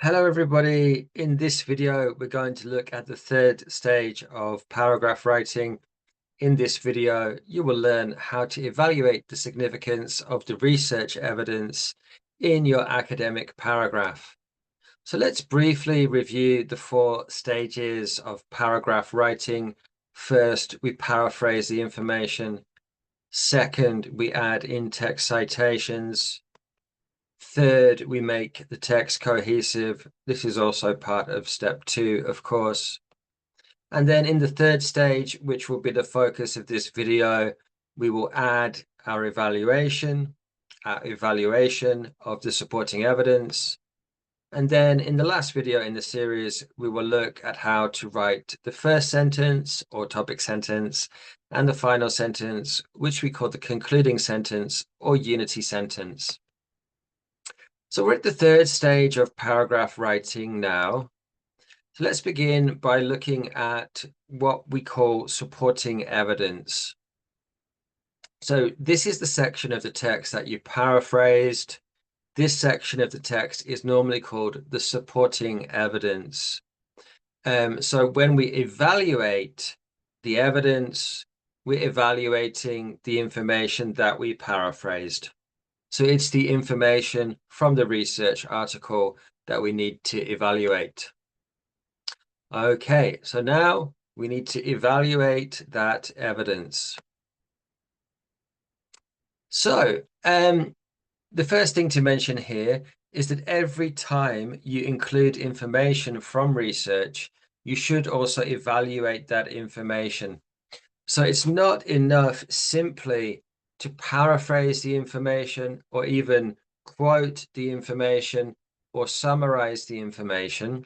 Hello everybody. In this video, we're going to look at the third stage of paragraph writing. In this video, you will learn how to evaluate the significance of the research evidence in your academic paragraph. So let's briefly review the four stages of paragraph writing. First, we paraphrase the information. Second, we add in-text citations. Third, we make the text cohesive. This is also part of step 2, of course. And then in the third stage, which will be the focus of this video, we will add our evaluation of the supporting evidence. And then in the last video in the series, we will look at how to write the first sentence or topic sentence and the final sentence, which we call the concluding sentence or unity sentence. So we're at the third stage of paragraph writing now. So let's begin by looking at what we call supporting evidence. So this is the section of the text that you paraphrased. This section of the text is normally called the supporting evidence. So when we evaluate the evidence, we're evaluating the information that we paraphrased. So it's the information from the research article that we need to evaluate. Okay, so now we need to evaluate that evidence. So the first thing to mention here is that every time you include information from research, you should also evaluate that information. So it's not enough simply to paraphrase the information or even quote the information or summarize the information.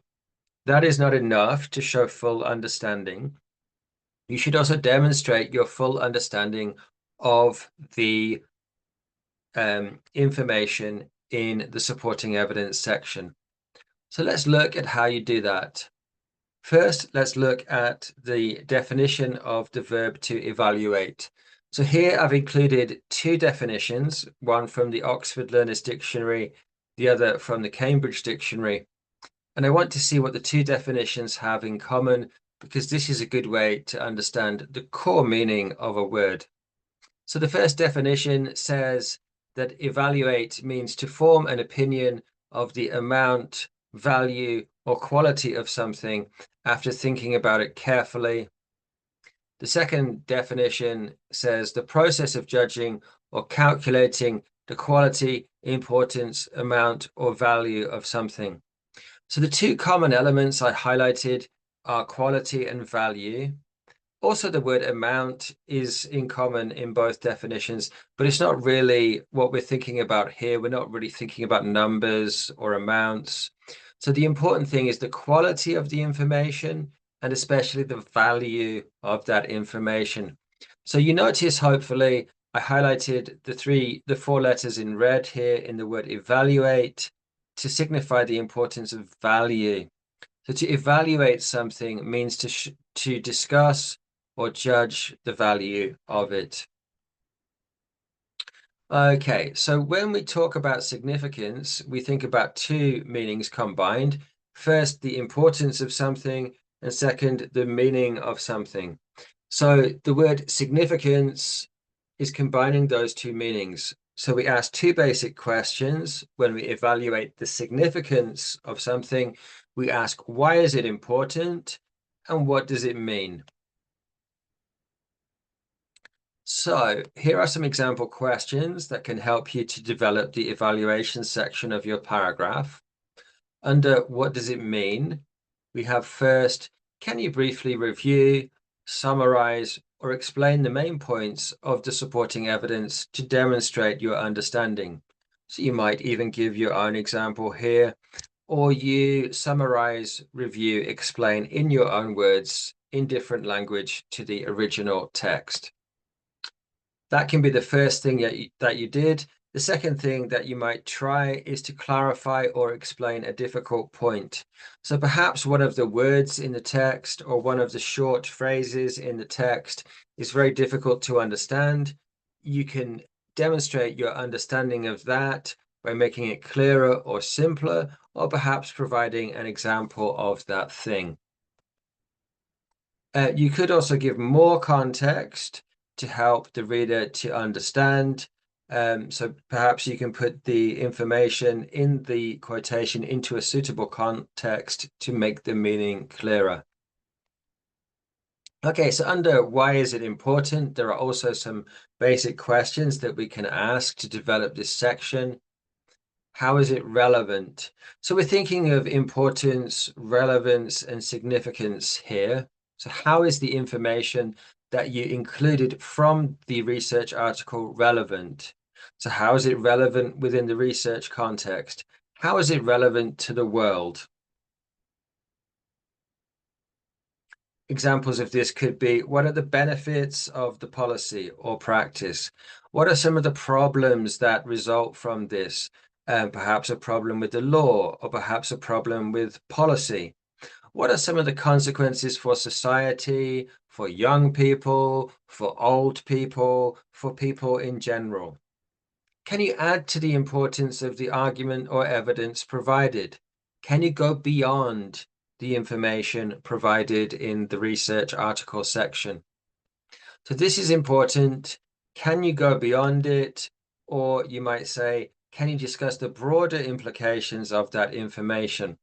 That is not enough to show full understanding. You should also demonstrate your full understanding of the information in the supporting evidence section. So let's look at how you do that. First, let's look at the definition of the verb to evaluate. So here I've included two definitions, one from the Oxford Learner's Dictionary, the other from the Cambridge Dictionary. And I want to see what the two definitions have in common, because this is a good way to understand the core meaning of a word. So the first definition says that evaluate means to form an opinion of the amount, value, or quality of something after thinking about it carefully. The second definition says the process of judging or calculating the quality, importance, amount, or value of something. So the two common elements I highlighted are quality and value. Also, the word amount is in common in both definitions, but it's not really what we're thinking about here. We're not really thinking about numbers or amounts. So the important thing is the quality of the information and especially the value of that information. So you notice, hopefully, I highlighted the four letters in red here in the word evaluate to signify the importance of value. So to evaluate something means to discuss or judge the value of it. Okay, so when we talk about significance, we think about two meanings combined. First, the importance of something, and second, the meaning of something. So the word significance is combining those two meanings. So we ask two basic questions when we evaluate the significance of something. We ask, why is it important? And what does it mean? So here are some example questions that can help you to develop the evaluation section of your paragraph. Under what does it mean? We have first, can you briefly review, summarize, or explain the main points of the supporting evidence to demonstrate your understanding? So you might even give your own example here, or you summarize, review, explain in your own words in different language to the original text. That can be the first thing that you did. The second thing that you might try is to clarify or explain a difficult point. So perhaps one of the words in the text or one of the short phrases in the text is very difficult to understand. You can demonstrate your understanding of that by making it clearer or simpler, or perhaps providing an example of that thing. You could also give more context to help the reader to understand. So perhaps you can put the information in the quotation into a suitable context to make the meaning clearer. Okay, so under why is it important, there are also some basic questions that we can ask to develop this section. How is it relevant? So we're thinking of importance, relevance, and significance here. So how is the information that you included from the research article relevant? So how is it relevant within the research context? How is it relevant to the world? Examples of this could be, what are the benefits of the policy or practice? What are some of the problems that result from this? Perhaps a problem with the law, or perhaps a problem with policy. What are some of the consequences for society, for young people, for old people, for people in general? Can you add to the importance of the argument or evidence provided? Can you go beyond the information provided in the research article section? So this is important. Can you go beyond it? Or you might say, can you discuss the broader implications of that information?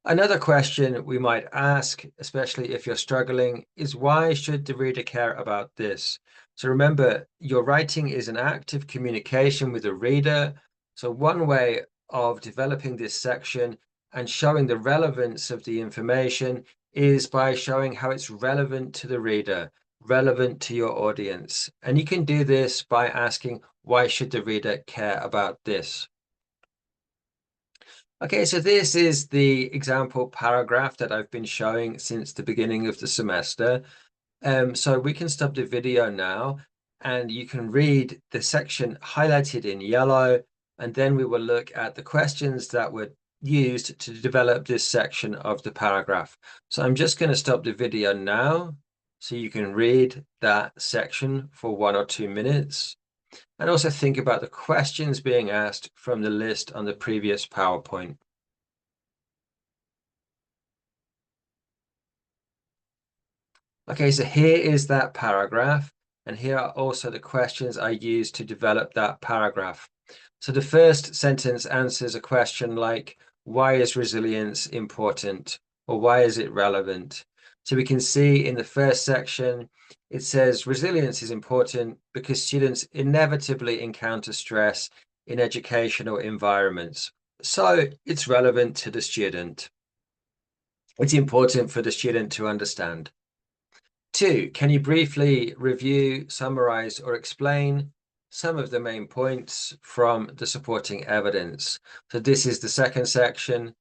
Another question we might ask, especially if you're struggling, is why should the reader care about this? So remember, your writing is an act of communication with the reader. So one way of developing this section and showing the relevance of the information is by showing how it's relevant to the reader, relevant to your audience. And you can do this by asking, why should the reader care about this? Okay, so this is the example paragraph that I've been showing since the beginning of the semester. So we can stop the video now and you can read the section highlighted in yellow, and then we will look at the questions that were used to develop this section of the paragraph. So I'm just going to stop the video now so you can read that section for 1 or 2 minutes. And also think about the questions being asked from the list on the previous PowerPoint. Okay, so here is that paragraph, and here are also the questions I used to develop that paragraph. So the first sentence answers a question like, why is resilience important? Or why is it relevant? So we can see in the first section, it says resilience is important because students inevitably encounter stress in educational environments. So it's relevant to the student. It's important for the student to understand. 2, can you briefly review, summarize, or explain some of the main points from the supporting evidence? So this is the second section.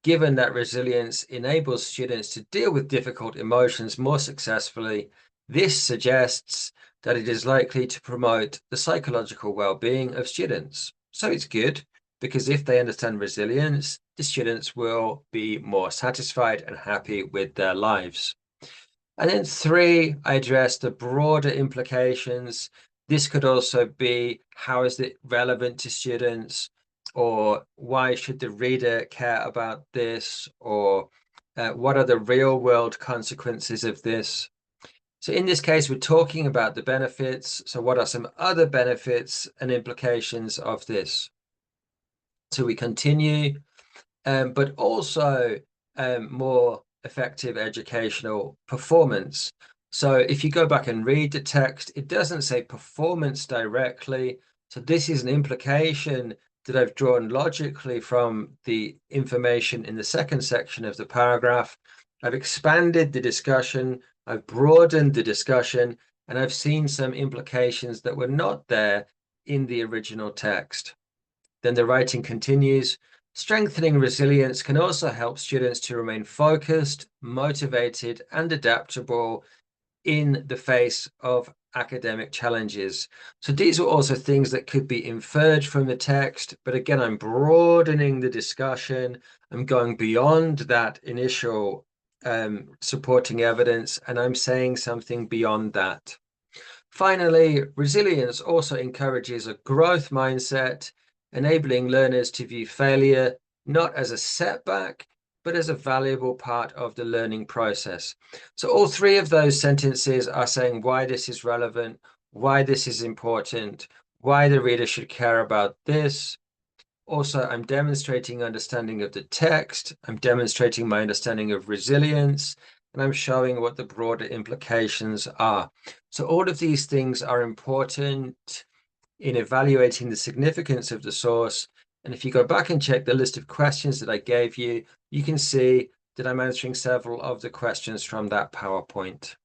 Given that resilience enables students to deal with difficult emotions more successfully, this suggests that it is likely to promote the psychological well-being of students. So it's good because if they understand resilience, the students will be more satisfied and happy with their lives. And then 3, I address the broader implications. This could also be, how is it relevant to students? Or why should the reader care about this? Or what are the real world consequences of this? So in this case, we're talking about the benefits. So what are some other benefits and implications of this? So we continue, but also more effective educational performance. So if you go back and read the text, it doesn't say performance directly. So this is an implication that I've drawn logically from the information in the second section of the paragraph. I've expanded the discussion, I've broadened the discussion, and I've seen some implications that were not there in the original text. Then the writing continues. Strengthening resilience can also help students to remain focused, motivated, and adaptable in the face of academic challenges. So these are also things that could be inferred from the text, but again, I'm broadening the discussion. I'm going beyond that initial supporting evidence, and I'm saying something beyond that. Finally, resilience also encourages a growth mindset, enabling learners to view failure not as a setback, but as a valuable part of the learning process. So all three of those sentences are saying why this is relevant, why this is important, why the reader should care about this. Also, I'm demonstrating understanding of the text, I'm demonstrating my understanding of resilience, and I'm showing what the broader implications are. So all of these things are important in evaluating the significance of the source. And if you go back and check the list of questions that I gave you, you can see that I'm answering several of the questions from that PowerPoint.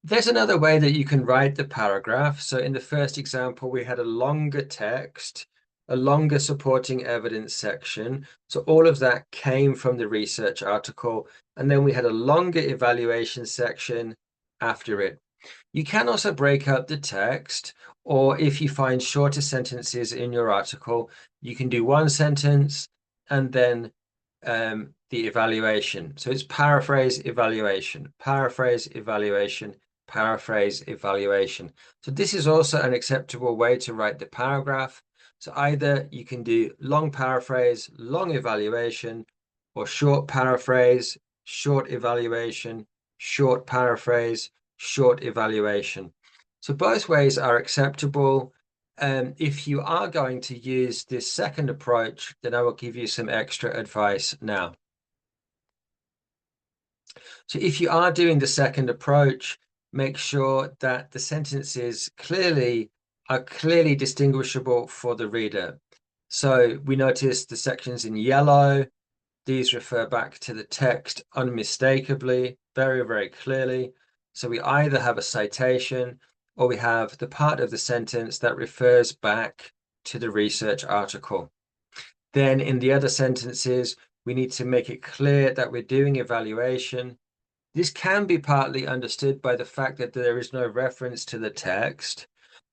There's another way that you can write the paragraph. So in the first example, we had a longer text, a longer supporting evidence section. So all of that came from the research article. And then we had a longer evaluation section after it. You can also break up the text, or if you find shorter sentences in your article, you can do one sentence and then the evaluation. So it's paraphrase, evaluation, paraphrase, evaluation, paraphrase, evaluation. So this is also an acceptable way to write the paragraph. So either you can do long paraphrase, long evaluation, or short paraphrase, short evaluation, short paraphrase, short evaluation. So both ways are acceptable. If you are going to use this second approach, then I will give you some extra advice now. So if you are doing the second approach, make sure that the sentences are clearly distinguishable for the reader. So we notice the sections in yellow, these refer back to the text unmistakably, very, very clearly. So we either have a citation or we have the part of the sentence that refers back to the research article. Then in the other sentences, we need to make it clear that we're doing evaluation. This can be partly understood by the fact that there is no reference to the text,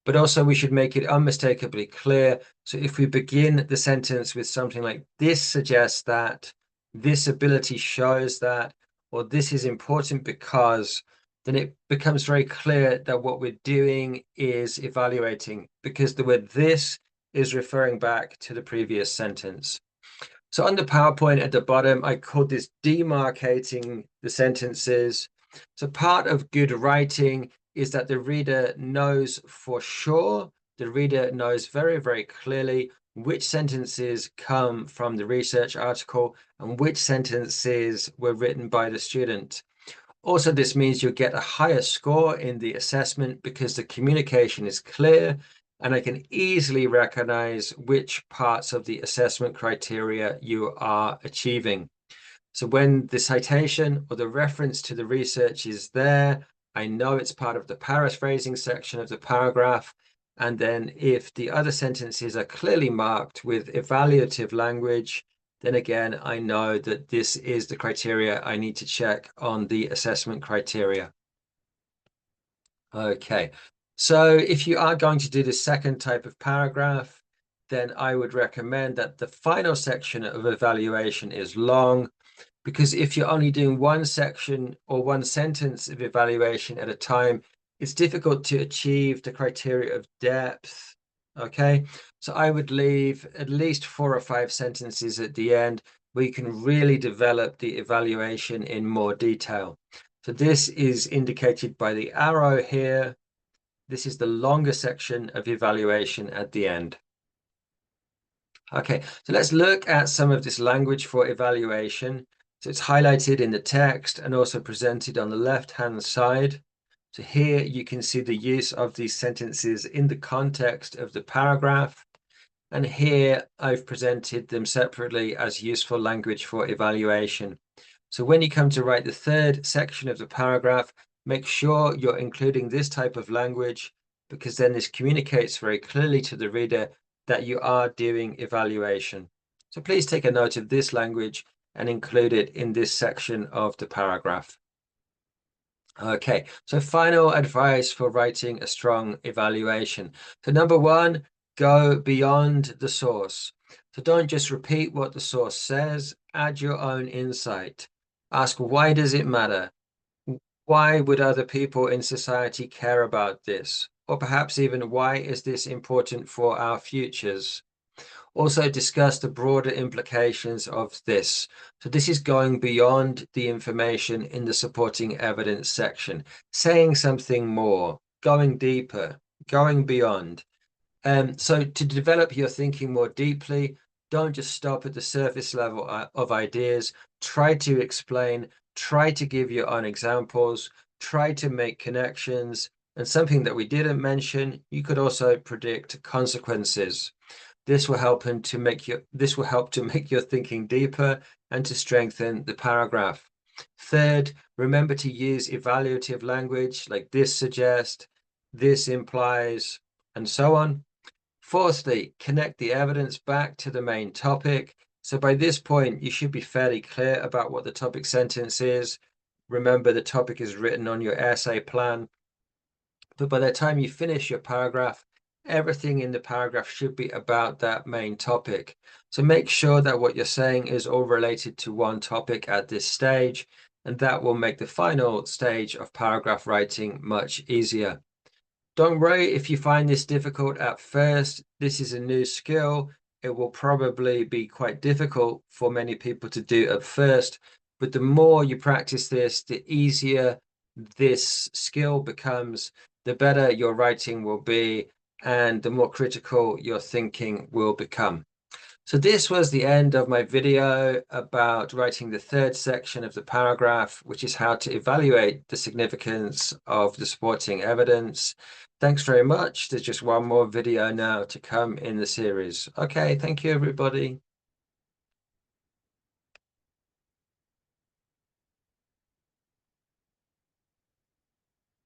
but also we should make it unmistakably clear. So if we begin the sentence with something like this suggests that, this ability shows that, or this is important because, then it becomes very clear that what we're doing is evaluating, because the word this is referring back to the previous sentence. So on the PowerPoint at the bottom, I called this demarcating the sentences. So part of good writing is that the reader knows for sure, the reader knows very, very clearly which sentences come from the research article and which sentences were written by the student. Also, this means you'll get a higher score in the assessment because the communication is clear and I can easily recognize which parts of the assessment criteria you are achieving. So when the citation or the reference to the research is there, I know it's part of the paraphrasing section of the paragraph. And then if the other sentences are clearly marked with evaluative language, then again, I know that this is the criteria I need to check on the assessment criteria. Okay, so if you are going to do the second type of paragraph, then I would recommend that the final section of evaluation is long, because if you're only doing one section or one sentence of evaluation at a time, it's difficult to achieve the criteria of depth. Okay, so I would leave at least 4 or 5 sentences at the end where you can really develop the evaluation in more detail. So this is indicated by the arrow here. This is the longer section of evaluation at the end. Okay, so let's look at some of this language for evaluation. So it's highlighted in the text and also presented on the left-hand side. So here you can see the use of these sentences in the context of the paragraph. And here I've presented them separately as useful language for evaluation. So when you come to write the third section of the paragraph, make sure you're including this type of language, because then this communicates very clearly to the reader that you are doing evaluation. So please take a note of this language and include it in this section of the paragraph. Okay, so final advice for writing a strong evaluation. So number one, go beyond the source. So don't just repeat what the source says, add your own insight. Ask, why does it matter? Why would other people in society care about this? Or perhaps even, why is this important for our futures? Also discuss the broader implications of this. So this is going beyond the information in the supporting evidence section, saying something more, going deeper, going beyond. So to develop your thinking more deeply, don't just stop at the surface level of ideas. Try to explain, try to give your own examples, try to make connections. And something that we didn't mention, you could also predict consequences. This will help to make your thinking deeper and to strengthen the paragraph. Third, remember to use evaluative language like this suggests, this implies, and so on. Fourthly, connect the evidence back to the main topic. So by this point, you should be fairly clear about what the topic sentence is. Remember, the topic is written on your essay plan. But by the time you finish your paragraph, everything in the paragraph should be about that main topic. So make sure that what you're saying is all related to one topic at this stage, and that will make the final stage of paragraph writing much easier. Don't worry if you find this difficult at first. This is a new skill. It will probably be quite difficult for many people to do at first, but the more you practice this, the easier this skill becomes, the better your writing will be, and the more critical your thinking will become. So this was the end of my video about writing the third section of the paragraph, which is how to evaluate the significance of the supporting evidence. Thanks very much. There's just one more video now to come in the series. Okay, thank you, everybody.